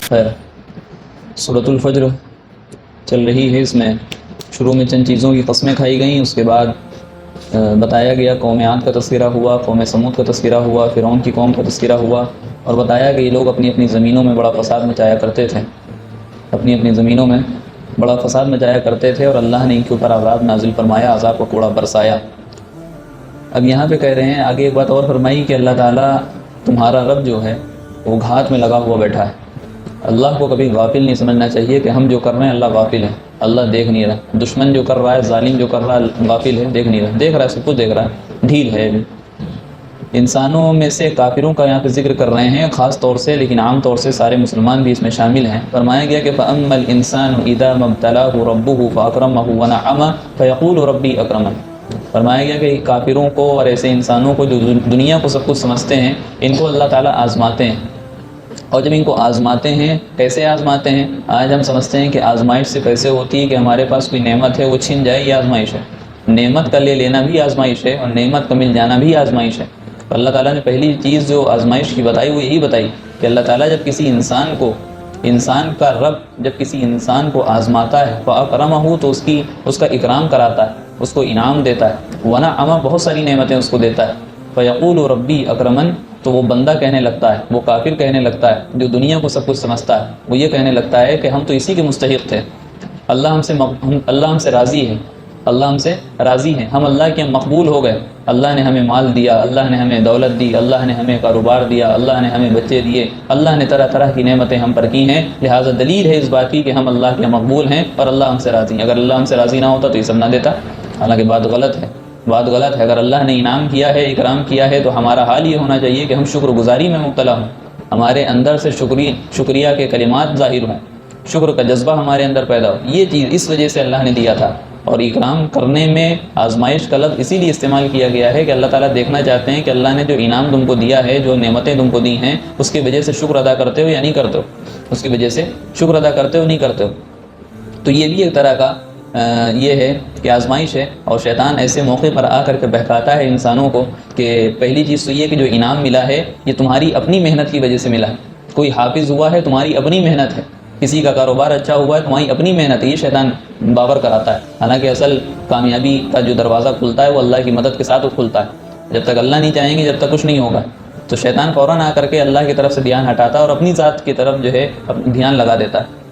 خیر، سورۃ الفجر چل رہی ہے، اس میں شروع میں چند چیزوں کی قسمیں کھائی گئیں، اس کے بعد بتایا گیا قوم عاد کا تذکرہ ہوا، قوم سمود کا تذکرہ ہوا، فرعون کی قوم کا تذکرہ ہوا، اور بتایا کہ یہ لوگ اپنی اپنی زمینوں میں بڑا فساد مچایا کرتے تھے، اپنی اپنی زمینوں میں بڑا فساد مچایا کرتے تھے، اور اللہ نے ان کے اوپر عذاب نازل فرمایا، عذاب کو کوڑا برسایا۔ اب یہاں پہ کہہ رہے ہیں آگے ایک بات اور فرمائی کہ اللہ تعالیٰ تمہارا رب جو ہے وہ گھات میں لگا ہوا بیٹھا ہے۔ اللہ کو کبھی غافل نہیں سمجھنا چاہیے کہ ہم جو کر رہے ہیں اللہ غافل ہے، اللہ دیکھ نہیں رہا، دشمن جو کر رہا ہے، ظالم جو کر رہا ہے غافل ہے، دیکھ نہیں رہا، دیکھ رہا ہے، سب کچھ دیکھ رہا ہے، ڈھیل ہے۔ انسانوں میں سے کافروں کا یہاں پہ ذکر کر رہے ہیں خاص طور سے، لیکن عام طور سے سارے مسلمان بھی اس میں شامل ہیں۔ فرمایا گیا کہ فَأَمَّا الْإِنسَانُ إِذَا مَا ابْتَلَاهُ رَبُّهُ فَأَكْرَمَهُ وَنَعَّمَهُ فَيَقُولُ رَبِّي أَكْرَمَنِ۔ فرمایا گیا کہ کافروں کو اور ایسے انسانوں کو جو دنیا کو سب کچھ سمجھتے ہیں، ان کو اللہ تعالیٰ آزماتے ہیں، اور جب ان کو آزماتے ہیں، کیسے آزماتے ہیں؟ آج ہم سمجھتے ہیں کہ آزمائش سے کیسے ہوتی ہے کہ ہمارے پاس کوئی نعمت ہے وہ چھن جائے، یہ آزمائش ہے۔ نعمت کا لے لینا بھی آزمائش ہے، اور نعمت کا مل جانا بھی آزمائش ہے۔ اللہ تعالیٰ نے پہلی چیز جو آزمائش کی بتائی وہ یہی بتائی کہ اللہ تعالیٰ جب کسی انسان کو، انسان کا رب جب کسی انسان کو آزماتا ہے فَأَكْرَمَهُ، تو اس کا اکرام کراتا ہے، اس کو انعام دیتا ہے، وَنَعَّمَهُ، بہت ساری نعمتیں اس کو دیتا ہے۔ فَيَقُولُ رَبِّي أَكْرَمَنِ، تو وہ بندہ کہنے لگتا ہے، وہ کافر کہنے لگتا ہے جو دنیا کو سب کچھ سمجھتا ہے، وہ یہ کہنے لگتا ہے کہ ہم تو اسی کے مستحق تھے، اللہ ہم سے راضی ہے، اللہ ہم سے راضی ہے، ہم اللہ کے مقبول ہو گئے، اللہ نے ہمیں مال دیا، اللہ نے ہمیں دولت دی، اللہ نے ہمیں کاروبار دیا، اللہ نے ہمیں بچے دیے، اللہ نے طرح طرح کی نعمتیں ہم پر کی ہیں، لہٰذا دلیل ہے اس بات کی کہ ہم اللہ کے مقبول ہیں اور اللہ ہم سے راضی ہیں۔ اگر اللہ ہم سے راضی نہ ہوتا تو یہ سب نہ دیتا، حالانکہ بات غلط ہے، بات غلط ہے۔ اگر اللہ نے انعام کیا ہے، اکرام کیا ہے، تو ہمارا حال یہ ہونا چاہیے کہ ہم شکر گزاری میں مبتلا ہوں، ہمارے اندر سے شکریہ کے کلمات ظاہر ہوں، شکر کا جذبہ ہمارے اندر پیدا ہو۔ یہ چیز اس وجہ سے اللہ نے دیا تھا، اور اکرام کرنے میں آزمائش کا لفظ اسی لیے استعمال کیا گیا ہے کہ اللہ تعالیٰ دیکھنا چاہتے ہیں کہ اللہ نے جو انعام تم کو دیا ہے، جو نعمتیں تم کو دی ہیں، اس کی وجہ سے شکر ادا کرتے ہو یا نہیں کرتے ہو، اس کی وجہ سے شکر ادا کرتے ہو نہیں کرتے ہو۔ تو یہ بھی ایک طرح کا یہ ہے کہ آزمائش ہے، اور شیطان ایسے موقع پر آ کر کے بہکاتا ہے انسانوں کو کہ پہلی چیز تو یہ کہ جو انعام ملا ہے یہ تمہاری اپنی محنت کی وجہ سے ملا ہے، کوئی حافظ ہوا ہے تمہاری اپنی محنت ہے، کسی کا کاروبار اچھا ہوا ہے تمہاری اپنی محنت ہے، یہ شیطان باور کراتا ہے۔ حالانکہ اصل کامیابی کا جو دروازہ کھلتا ہے وہ اللہ کی مدد کے ساتھ کھلتا ہے، جب تک اللہ نہیں چاہیں گے جب تک کچھ نہیں ہوگا۔ تو شیطان فوراً آ کر کے اللہ کی طرف سے دھیان ہٹاتا ہے اور اپنی ذات کی طرف جو ہے دھیان لگا دیتا ہے،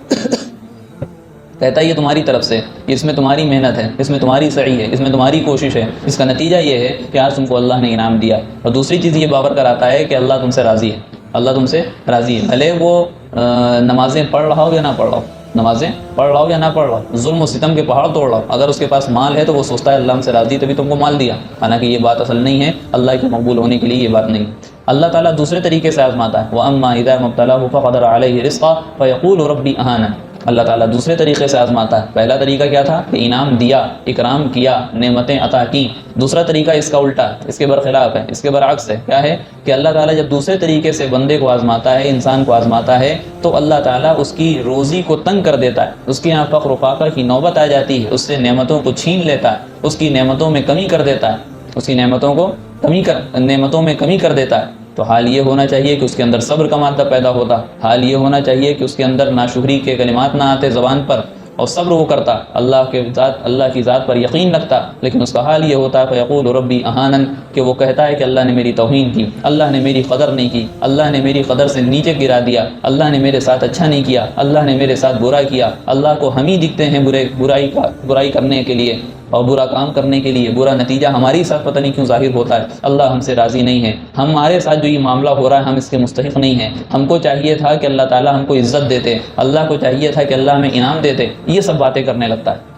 کہتا ہے یہ تمہاری طرف سے، اس میں تمہاری محنت ہے، اس میں تمہاری سعی ہے، اس میں تمہاری کوشش ہے، اس کا نتیجہ یہ ہے کہ آج تم کو اللہ نے انعام دیا۔ اور دوسری چیز یہ باور کراتا ہے کہ اللہ تم سے راضی ہے، اللہ تم سے راضی ہے، بھلے وہ نمازیں پڑھ رہا ہو یا نہ پڑھ رہا ہو، نمازیں پڑھ رہا ہو یا نہ پڑھ رہا ہو، ظلم و ستم کے پہاڑ توڑ رہا ہو، اگر اس کے پاس مال ہے تو وہ سوچتا ہے اللہ ہم سے راضی تبھی تم کو مال دیا، حالانکہ یہ بات اصل نہیں ہے، اللہ کے مقبول ہونے کے لیے یہ بات نہیں۔ اللہ تعالیٰ دوسرے طریقے سے آزماتا ہے، وَأَمَّا إِذَا مَا ابْتَلَاهُ فَقَدَرَ عَلَيْهِ رِزْقَهُ فَيَقُولُ رَبِّي أَهَانَنِ۔ اللہ تعالیٰ دوسرے طریقے سے آزماتا ہے۔ پہلا طریقہ کیا تھا کہ انعام دیا، اکرام کیا، نعمتیں عطا کی۔ دوسرا طریقہ اس کا الٹا، اس کے برخلاف ہے، اس کے برعکس ہے۔ کیا ہے کہ اللہ تعالیٰ جب دوسرے طریقے سے بندے کو آزماتا ہے، انسان کو آزماتا ہے، تو اللہ تعالیٰ اس کی روزی کو تنگ کر دیتا ہے، اس کے یہاں فقر و فاقہ کی نوبت آ جاتی ہے، اس سے نعمتوں کو چھین لیتا ہے، اس کی نعمتوں میں کمی کر دیتا ہے، اس کی نعمتوں میں کمی کر دیتا ہے۔ تو حال یہ ہونا چاہیے کہ اس کے اندر صبر کا مادہ پیدا ہوتا، حال یہ ہونا چاہیے کہ اس کے اندر ناشکری کے کلمات نہ آتے زبان پر، اور صبر وہ کرتا، اللہ کی ذات پر یقین رکھتا، لیکن اس کا حال یہ ہوتا ہے فیقول ربی اہانن، کہ وہ کہتا ہے کہ اللہ نے میری توہین کی، اللہ نے میری قدر نہیں کی، اللہ نے میری قدر سے نیچے گرا دیا، اللہ نے میرے ساتھ اچھا نہیں کیا، اللہ نے میرے ساتھ برا کیا۔ اللہ کو ہم ہی دکھتے ہیں برائی کرنے کے لیے اور برا کام کرنے کے لیے، برا نتیجہ ہماری ساتھ پتہ نہیں کیوں ظاہر ہوتا ہے۔ اللہ ہم سے راضی نہیں ہے، ہمارے ساتھ جو یہ معاملہ ہو رہا ہے ہم اس کے مستحق نہیں ہیں، ہم کو چاہیے تھا کہ اللہ تعالیٰ ہم کو عزت دیتے، اللہ کو چاہیے تھا کہ اللہ ہمیں انعام دیتے، یہ سب باتیں کرنے لگتا ہے۔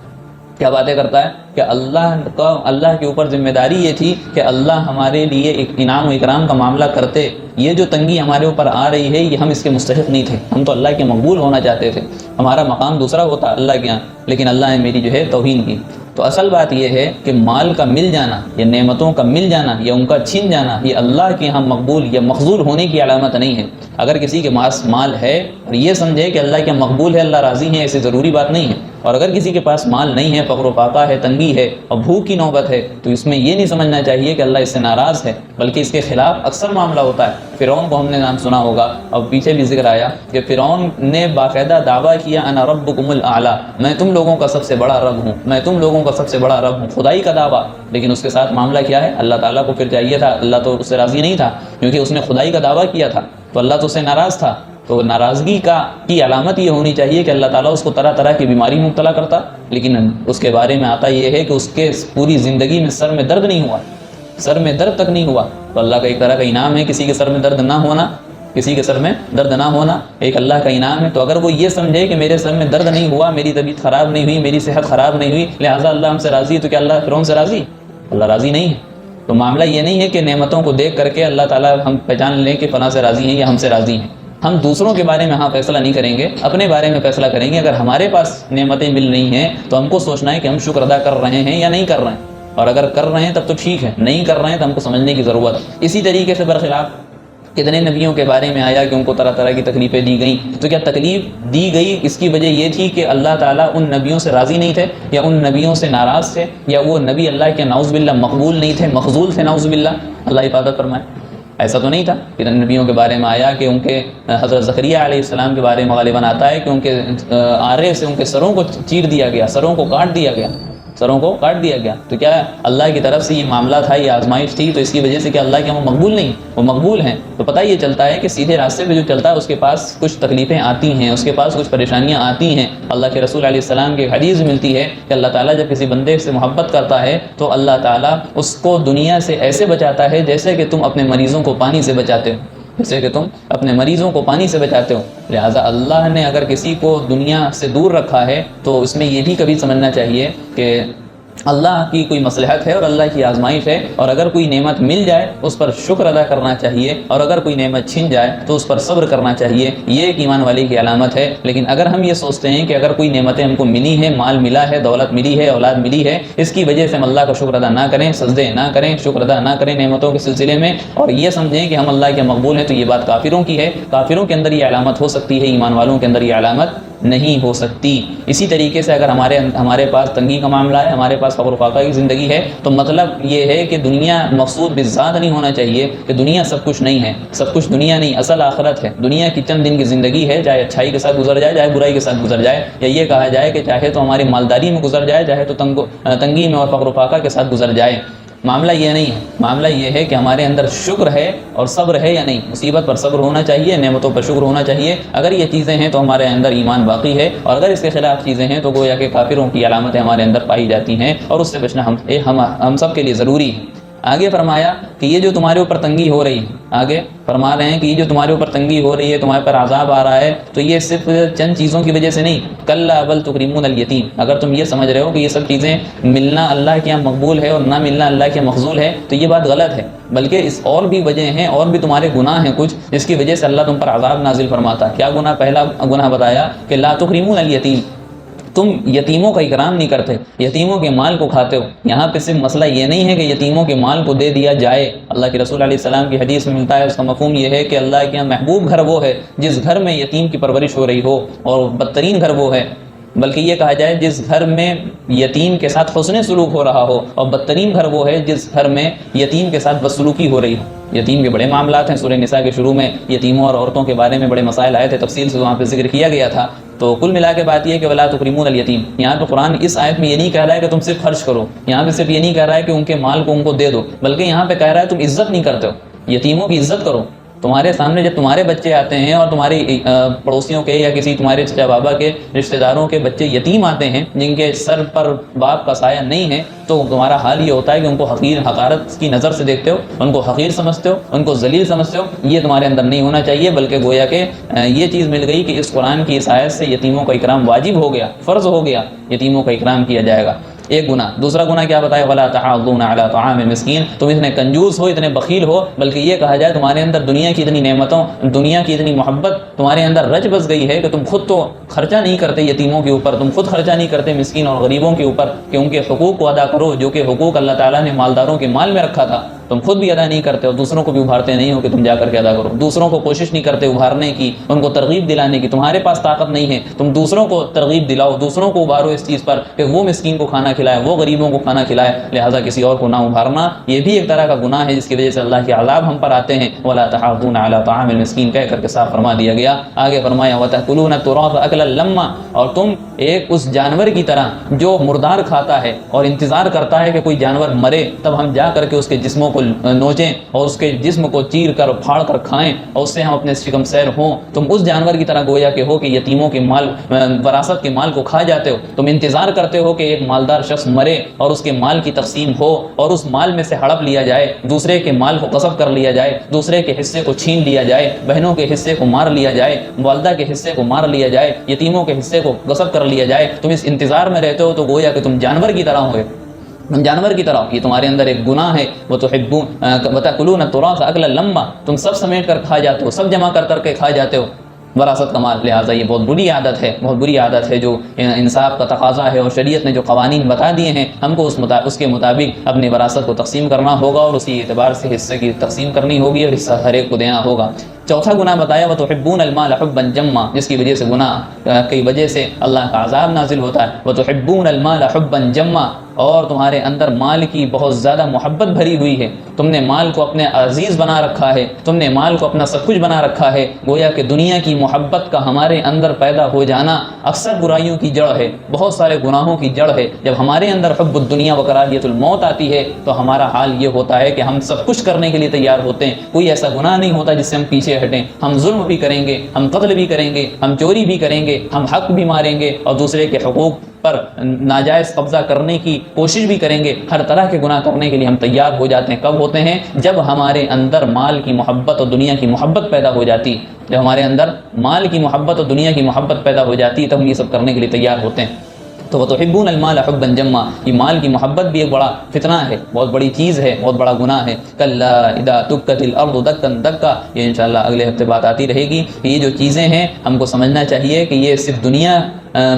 کیا باتیں کرتا ہے کہ اللہ کے اوپر ذمہ داری یہ تھی کہ اللہ ہمارے لیے ایک انعام و اکرام کا معاملہ کرتے، یہ جو تنگی ہمارے اوپر آ رہی ہے یہ ہم اس کے مستحق نہیں تھے، ہم تو اللہ کے مقبول ہونا چاہتے تھے، ہمارا مقام دوسرا ہوتا اللہ کے یہاں، لیکن اللہ نے میری جو ہے توہین کی۔ تو اصل بات یہ ہے کہ مال کا مل جانا یا نعمتوں کا مل جانا یا ان کا چھن جانا یہ اللہ کے ہاں مقبول یا مخذول ہونے کی علامت نہیں ہے۔ اگر کسی کے پاس مال ہے اور یہ سمجھے کہ اللہ کے مقبول ہے، اللہ راضی ہے، ایسی ضروری بات نہیں ہے۔ اور اگر کسی کے پاس مال نہیں ہے، فقر و فاقہ ہے، تنگی ہے اور بھوک کی نوبت ہے، تو اس میں یہ نہیں سمجھنا چاہیے کہ اللہ اس سے ناراض ہے، بلکہ اس کے خلاف اکثر معاملہ ہوتا ہے۔ فرعون کو ہم نے نام سنا ہوگا، اور پیچھے بھی ذکر آیا کہ فرعون نے باقاعدہ دعویٰ کیا انا ربکم الاعلیٰ، میں تم لوگوں کا سب سے بڑا رب ہوں، میں تم لوگوں کا سب سے بڑا رب ہوں، خدائی کا دعویٰ۔ لیکن اس کے ساتھ معاملہ کیا ہے؟ اللہ تعالیٰ کو پھر چاہیے تھا، اللہ تو اس سے راضی نہیں تھا کیونکہ اس نے خدائی کا دعویٰ کیا تھا، تو اللہ تو اس سے ناراض تھا۔ تو ناراضگی کی علامت یہ ہونی چاہیے کہ اللہ تعالیٰ اس کو طرح طرح کی بیماری میں مبتلا کرتا، لیکن اس کے بارے میں آتا یہ ہے کہ اس کے پوری زندگی میں سر میں درد نہیں ہوا، سر میں درد تک نہیں ہوا۔ تو اللہ کا ایک طرح کا انعام ہے کسی کے سر میں درد نہ ہونا، کسی کے سر میں درد نہ ہونا ایک اللہ کا انعام ہے۔ تو اگر وہ یہ سمجھے کہ میرے سر میں درد نہیں ہوا، میری طبیعت خراب نہیں ہوئی، میری صحت خراب نہیں ہوئی، لہٰذا اللہ ہم سے راضی ہے، تو کیا اللہ فرعون سے راضی؟ اللہ راضی نہیں ہے۔ تو معاملہ یہ نہیں ہے کہ نعمتوں کو دیکھ کر کے اللہ تعالیٰ ہم پہچان لیں کہ فلاں سے راضی ہیں یا ہم سے راضی ہیں۔ ہم دوسروں کے بارے میں فیصلہ نہیں کریں گے، اپنے بارے میں فیصلہ کریں گے۔ اگر ہمارے پاس نعمتیں مل رہی ہیں تو ہم کو سوچنا ہے کہ ہم شکر ادا کر رہے ہیں یا نہیں کر رہے ہیں، اور اگر کر رہے ہیں تب تو ٹھیک ہے، نہیں کر رہے ہیں تو ہم کو سمجھنے کی ضرورت ہے۔ اسی طریقے سے برخلاف کتنے نبیوں کے بارے میں آیا کہ ان کو طرح طرح کی تکلیفیں دی گئیں، تو کیا تکلیف دی گئی اس کی وجہ یہ تھی کہ اللہ تعالیٰ ان نبیوں سے راضی نہیں تھے، یا ان نبیوں سے ناراض تھے، یا وہ نبی اللہ کے نعوذ باللہ مقبول نہیں تھے، مخذول تھے نعوذ باللہ؟ اللہ حفاظت فرمائے۔ ایسا تو نہیں تھا کہ نبیوں کے بارے میں آیا کہ ان کے حضرت زکریا علیہ السلام کے بارے میں غالباً آتا ہے کہ ان کے آرے سے ان کے سروں کو چیر دیا گیا، سروں کو کاٹ دیا گیا، سروں کو کاٹ دیا گیا۔ تو کیا اللہ کی طرف سے یہ معاملہ تھا، یہ آزمائش تھی، تو اس کی وجہ سے کہ اللہ کے وہ مقبول نہیں، وہ مقبول ہیں؟ تو پتہ یہ چلتا ہے کہ سیدھے راستے پہ جو چلتا ہے اس کے پاس کچھ تکلیفیں آتی ہیں، اس کے پاس کچھ پریشانیاں آتی ہیں۔ اللہ کے رسول علیہ السلام کی حدیث ملتی ہے کہ اللہ تعالیٰ جب کسی بندے سے محبت کرتا ہے تو اللہ تعالیٰ اس کو دنیا سے ایسے بچاتا ہے جیسے کہ تم اپنے مریضوں کو پانی سے بچاتے ہو، جیسے کہ تم اپنے مریضوں کو پانی سے بچاتے ہو۔ لہٰذا اللہ نے اگر کسی کو دنیا سے دور رکھا ہے تو اس میں یہ بھی کبھی سمجھنا چاہیے کہ اللہ کی کوئی مصلحت ہے اور اللہ کی آزمائش ہے، اور اگر کوئی نعمت مل جائے اس پر شکر ادا کرنا چاہیے، اور اگر کوئی نعمت چھن جائے تو اس پر صبر کرنا چاہیے۔ یہ ایک ایمان والے کی علامت ہے۔ لیکن اگر ہم یہ سوچتے ہیں کہ اگر کوئی نعمتیں ہم کو ملی ہیں، مال ملا ہے، دولت ملی ہے، اولاد ملی ہے، اس کی وجہ سے ہم اللہ کا شکر ادا نہ کریں، سجدے نہ کریں، شکر ادا نہ کریں نعمتوں کے سلسلے میں، اور یہ سمجھیں کہ ہم اللہ کے مقبول ہیں، تو یہ بات کافروں کی ہے۔ کافروں کے اندر یہ علامت ہو سکتی ہے، ایمان والوں کے اندر یہ علامت نہیں ہو سکتی۔ اسی طریقے سے اگر ہمارے پاس تنگی کا معاملہ ہے، ہمارے پاس فقر و فاقہ کی زندگی ہے، تو مطلب یہ ہے کہ دنیا مقصود بالذات نہیں ہونا چاہیے کہ دنیا سب کچھ نہیں ہے، سب کچھ دنیا نہیں، اصل آخرت ہے۔ دنیا کی چند دن کی زندگی ہے، چاہے اچھائی کے ساتھ گزر جائے، چاہے برائی کے ساتھ گزر جائے، یا یہ کہا جائے کہ چاہے تو ہماری مالداری میں گزر جائے، چاہے تو تنگی میں اور فقر و فاقہ کے ساتھ گزر جائے۔ معاملہ یہ نہیں ہے، معاملہ یہ ہے کہ ہمارے اندر شکر ہے اور صبر ہے یا نہیں۔ مصیبت پر صبر ہونا چاہیے، نعمتوں پر شکر ہونا چاہیے۔ اگر یہ چیزیں ہیں تو ہمارے اندر ایمان باقی ہے، اور اگر اس کے خلاف چیزیں ہیں تو گویا کہ کافروں کی علامتیں ہمارے اندر پائی جاتی ہیں، اور اس سے بچنا ہم سب کے لیے ضروری ہے۔ آگے فرمایا کہ یہ جو تمہارے اوپر تنگی ہو رہی ہے، آگے فرما رہے ہیں کہ یہ جو تمہارے اوپر تنگی ہو رہی ہے، تمہارے پر عذاب آ رہا ہے، تو یہ صرف چند چیزوں کی وجہ سے نہیں۔ کلا بل تکریمون الیتیم، اگر تم یہ سمجھ رہے ہو کہ یہ سب چیزیں ملنا اللہ کے یہاں مقبول ہے اور نہ ملنا اللہ کے مخذول ہے، تو یہ بات غلط ہے، بلکہ اس اور بھی وجہ ہیں، اور بھی تمہارے گناہ ہیں کچھ، جس کی وجہ سے اللہ تم پر عذاب نازل فرماتا ہے۔ کیا گناہ؟ پہلا گناہ بتایا کہ لا تکریمون الیتیم، تم یتیموں کا اکرام نہیں کرتے، یتیموں کے مال کو کھاتے ہو۔ یہاں پہ صرف مسئلہ یہ نہیں ہے کہ یتیموں کے مال کو دے دیا جائے، اللہ کے رسول علیہ السلام کی حدیث میں ملتا ہے، اس کا مفہوم یہ ہے کہ اللہ کے یہاں محبوب گھر وہ ہے جس گھر میں یتیم کی پرورش ہو رہی ہو، اور بدترین گھر وہ ہے، بلکہ یہ کہا جائے جس گھر میں یتیم کے ساتھ حسن سلوک ہو رہا ہو، اور بدترین گھر وہ ہے جس گھر میں یتیم کے ساتھ بدسلوکی ہو رہی ہو۔ یتیم کے بڑے معاملات ہیں، سورہ نساء کے شروع میں یتیموں اور عورتوں کے بارے میں بڑے مسائل آئے تھے، تفصیل سے وہاں پہ ذکر کیا گیا تھا۔ تو کل ملا کے بات یہ ہے کہ ولا تکریمون الیتیم، یہاں پہ قرآن اس آیت میں یہ نہیں کہہ رہا ہے کہ تم صرف خرچ کرو، یہاں پہ صرف یہ نہیں کہہ رہا ہے کہ ان کے مال کو ان کو دے دو، بلکہ یہاں پہ کہہ رہا ہے تم عزت نہیں کرتے ہو، یتیموں کی عزت کرو۔ تمہارے سامنے جب تمہارے بچے آتے ہیں، اور تمہاری پڑوسیوں کے یا کسی تمہارے چچا بابا کے رشتہ داروں کے بچے یتیم آتے ہیں جن کے سر پر باپ کا سایہ نہیں ہے، تو تمہارا حال یہ ہوتا ہے کہ ان کو حقارت کی نظر سے دیکھتے ہو، ان کو حقیر سمجھتے ہو، ان کو ذلیل سمجھتے ہو۔ یہ تمہارے اندر نہیں ہونا چاہیے، بلکہ گویا کہ یہ چیز مل گئی کہ اس قرآن کی اس آیت سے یتیموں کا اکرام واجب ہو گیا، فرض ہو گیا، یتیموں کا اکرام کیا جائے گا۔ ایک گناہ۔ دوسرا گناہ کیا بتایا؟ ولا تحاضون علی طعام المسکین، تم اتنے کنجوس ہو، اتنے بخیل ہو، بلکہ یہ کہا جائے تمہارے اندر دنیا کی اتنی نعمتوں، دنیا کی اتنی محبت تمہارے اندر رچ بس گئی ہے کہ تم خود تو خرچہ نہیں کرتے یتیموں کے اوپر، تم خود خرچہ نہیں کرتے مسکین اور غریبوں کے اوپر کہ ان کے حقوق کو ادا کرو، جو کہ حقوق اللہ تعالیٰ نے مالداروں کے مال میں رکھا تھا۔ تم خود بھی ادا نہیں کرتے ہو, دوسروں کو بھی ابھارتے نہیں ہو کہ تم جا کر کے ادا کرو, دوسروں کو کوشش نہیں کرتے ابھارنے کی, ان کو ترغیب دلانے کی, تمہارے پاس طاقت نہیں ہے, تم دوسروں کو ترغیب دلاؤ, دوسروں کو ابھارو اس چیز پر کہ وہ مسکین کو کھانا کھلائے, وہ غریبوں کو کھانا کھلائے, لہٰذا کسی اور کو نہ ابھارنا یہ بھی ایک طرح کا گناہ ہے جس کی وجہ سے اللہ کے عذاب ہم پر آتے ہیں. ولا تحاضون علی طعام المسکین کہہ کر کے صاف فرما دیا گیا. آگے فرمایا وتأکلون التراث اکلا لما, اور تم ایک اس جانور کی طرح جو مردار کھاتا ہے اور انتظار کرتا ہے کہ کوئی جانور مرے تب ہم جا کر کے اس کے جسموں کو نوچیں اور اس کے جسم کو چیر کر پھاڑ کر کھائیں اور اس سے ہم اپنے شکم سیر ہوں, تم اس جانور کی طرح گویا کہ ہو کہ یتیموں کے مال, وراثت کے مال کو کھا جاتے ہو. تم انتظار کرتے ہو کہ ایک مالدار شخص مرے اور اس کے مال کی تقسیم ہو اور اس مال میں سے ہڑپ لیا جائے, دوسرے کے مال کو غصب کر لیا جائے, دوسرے کے حصے کو چھین لیا جائے, بہنوں کے حصے کو مار لیا جائے, والدہ کے حصے کو مار لیا جائے, یتیموں کے حصے کو غصب کر لیا جائے. تم اس انتظار میں رہتے ہو تو گویا کہ تم جانور کی طرح ہوئے, تم جانور کی طرح, یہ تمہارے اندر ایک گناہ ہے. وہ تو وتأکلون التراث اکلا لما, تم سب سمیٹ کر کھا جاتے ہو, سب جمع کر کے کھا جاتے ہو وراثت کا مال. لہٰذا یہ بہت بری عادت ہے, بہت بری عادت ہے جو انصاف کا تقاضا ہے, اور شریعت نے جو قوانین بتا دیے ہیں ہم کو اس کے مطابق اپنی وراثت کو تقسیم کرنا ہوگا اور اسی اعتبار سے حصے کی تقسیم کرنی ہوگی اور حصہ ہر ایک کو دینا ہوگا. چوتھا گناہ بتایا وتحبون المال حبا جما, جس کی وجہ سے گناہ کی وجہ سے اللہ کا عذاب نازل ہوتا ہے. وتحبون المال حبا جما, اور تمہارے اندر مال کی بہت زیادہ محبت بھری ہوئی ہے, تم نے مال کو اپنے عزیز بنا رکھا ہے, تم نے مال کو اپنا سب کچھ بنا رکھا ہے. گویا کہ دنیا کی محبت کا ہمارے اندر پیدا ہو جانا اکثر برائیوں کی جڑ ہے, بہت سارے گناہوں کی جڑ ہے. جب ہمارے اندر حب الدنیا و کراہیت الموت آتی ہے تو ہمارا حال یہ ہوتا ہے کہ ہم سب کچھ کرنے کے لیے تیار ہوتے ہیں, کوئی ایسا گناہ نہیں ہوتا جس سے ہم پیچھے ہٹیں. ہم ظلم بھی کریں گے, ہم قتل بھی کریں گے, ہم چوری بھی کریں گے, ہم حق بھی ماریں گے اور دوسرے کے حقوق پر ناجائز قبضہ کرنے کی کوشش بھی کریں گے. ہر طرح کے گناہ کرنے کے لیے ہم تیار ہو جاتے ہیں. کب ہوتے ہیں؟ جب ہمارے اندر مال کی محبت اور دنیا کی محبت پیدا ہو جاتی. جب ہمارے اندر مال کی محبت اور دنیا کی محبت پیدا ہو جاتی تب ہم یہ سب کرنے کے لیے تیار ہوتے ہیں. تو وتحبون المال حبا جما, یہ مال کی محبت بھی ایک بڑا فتنہ ہے, بہت بڑی چیز ہے, بہت بڑا گناہ ہے. کلا اذا دکت الارض دکا دکا, یہ انشاءاللہ اگلے ہفتے بات آتی رہے گی. یہ جو چیزیں ہیں ہم کو سمجھنا چاہیے کہ یہ صرف دنیا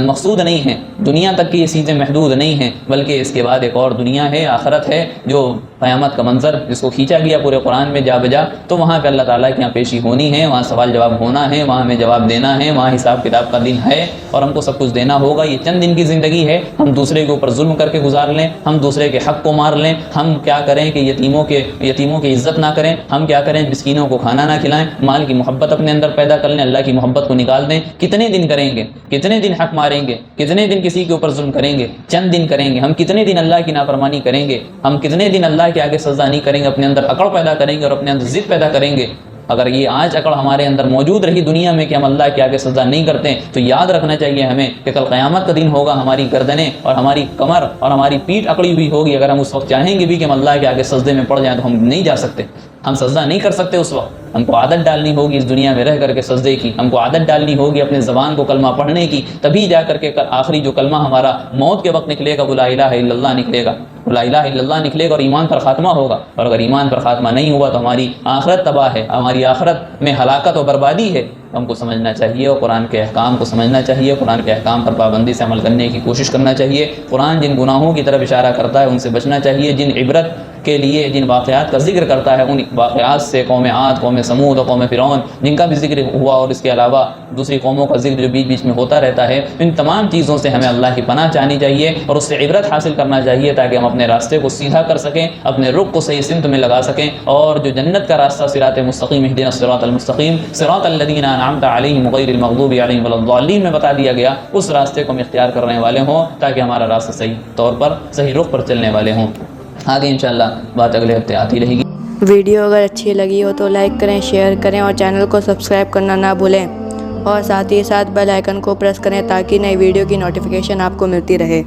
مقصود نہیں ہے, دنیا تک کی یہ چیزیں محدود نہیں ہیں, بلکہ اس کے بعد ایک اور دنیا ہے, آخرت ہے, جو قیامت کا منظر جس کو کھینچا گیا پورے قرآن میں جا بجا. تو وہاں پہ اللہ تعالیٰ کے یہاں پیشی ہونی ہے, وہاں سوال جواب ہونا ہے, وہاں ہمیں جواب دینا ہے, وہاں حساب کتاب کا دن ہے اور ہم کو سب کچھ دینا ہوگا. یہ چند دن کی زندگی ہے, ہم دوسرے کے اوپر ظلم کر کے گزار لیں, ہم دوسرے کے حق کو مار لیں, ہم کیا کریں کہ یتیموں کی عزت نہ کریں, ہم کیا کریں مسکینوں کو کھانا نہ کھلائیں, مال کی محبت اپنے اندر پیدا کر لیں, اللہ کی محبت کو نکال دیں. کتنے دن کریں گے, کتنے دن حق ماریں گے, کتنے دن کسی کے اوپر ظلم کریں گے؟ چند دن کریں گے. ہم کتنے دن اللہ کی نافرمانی کریں گے, ہم کتنے دن اللہ کے آگے سجدہ نہیں کریں گے, اپنے اندر اکڑ پیدا کریں گے اور اپنے اندر ضد پیدا کریں گے. اگر یہ آج اکڑ ہمارے اندر موجود رہی دنیا میں کہ ہم اللہ کے آگے سجدہ نہیں کرتے ہیں تو یاد رکھنا چاہیے ہمیں کہ کل قیامت کا دن ہوگا, ہماری گردنیں اور ہماری کمر اور ہماری پیٹھ اکڑی ہوئی ہوگی. اگر ہم اس وقت چاہیں گے بھی کہ ہم اللہ کے آگے سجدے میں پڑ جائیں تو ہم نہیں جا سکتے, ہم سجدہ نہیں کر سکتے. اس وقت ہم کو عادت ڈالنی ہوگی اس دنیا میں رہ کر کے سجدے کی, ہم کو عادت ڈالنی ہوگی اپنے زبان کو کلمہ پڑھنے کی, تبھی جا کر کے آخری جو کلمہ ہمارا موت کے وقت نکلے گا وہ لا الہ الا اللہ نکلے گا, لا الہ الا اللہ نکلے گا اور ایمان پر خاتمہ ہوگا. اور اگر ایمان پر خاتمہ نہیں ہوا تو ہماری آخرت تباہ ہے, ہماری آخرت میں ہلاکت و بربادی ہے. ہم کو سمجھنا چاہیے اور قرآن کے احکام کو سمجھنا چاہیے, قرآن کے احکام پر پابندی سے عمل کرنے کی کوشش کرنا چاہیے. قرآن جن گناہوں کی طرف اشارہ کرتا ہے ان سے بچنا چاہیے, جن عبرت کے لیے جن واقعات کا ذکر کرتا ہے ان واقعات سے قوم عاد, قوم سمود اور قوم فرعون جن کا بھی ذکر ہوا اور اس کے علاوہ دوسری قوموں کا ذکر جو بیچ بیچ میں ہوتا رہتا ہے, ان تمام چیزوں سے ہمیں اللہ کی پناہ چاہنی چاہیے اور اس سے عبرت حاصل کرنا چاہیے تاکہ ہم اپنے راستے کو سیدھا کر سکیں, اپنے رخ کو صحیح سمت میں لگا سکیں اور جو جنت کا راستہ صراط مستقیم اہدنا الصراط المستقیم صراط الذین انعمت علیہم غیر المغضوب علیہم ولا الضالین میں بتا دیا گیا, اس راستے کو ہم اختیار کرنے والے ہوں تاکہ ہمارا راستہ صحیح طور پر صحیح رخ پر چلنے والے ہوں. آگے انشاءاللہ بات اگلے ہفتے آتی رہے گی. ویڈیو اگر اچھی لگی ہو تو لائک کریں, شیئر کریں اور چینل کو سبسکرائب کرنا نہ بھولیں اور ساتھ ہی ساتھ بیل آئیکن کو پریس کریں تاکہ نئی ویڈیو کی نوٹیفیکیشن آپ کو ملتی رہے.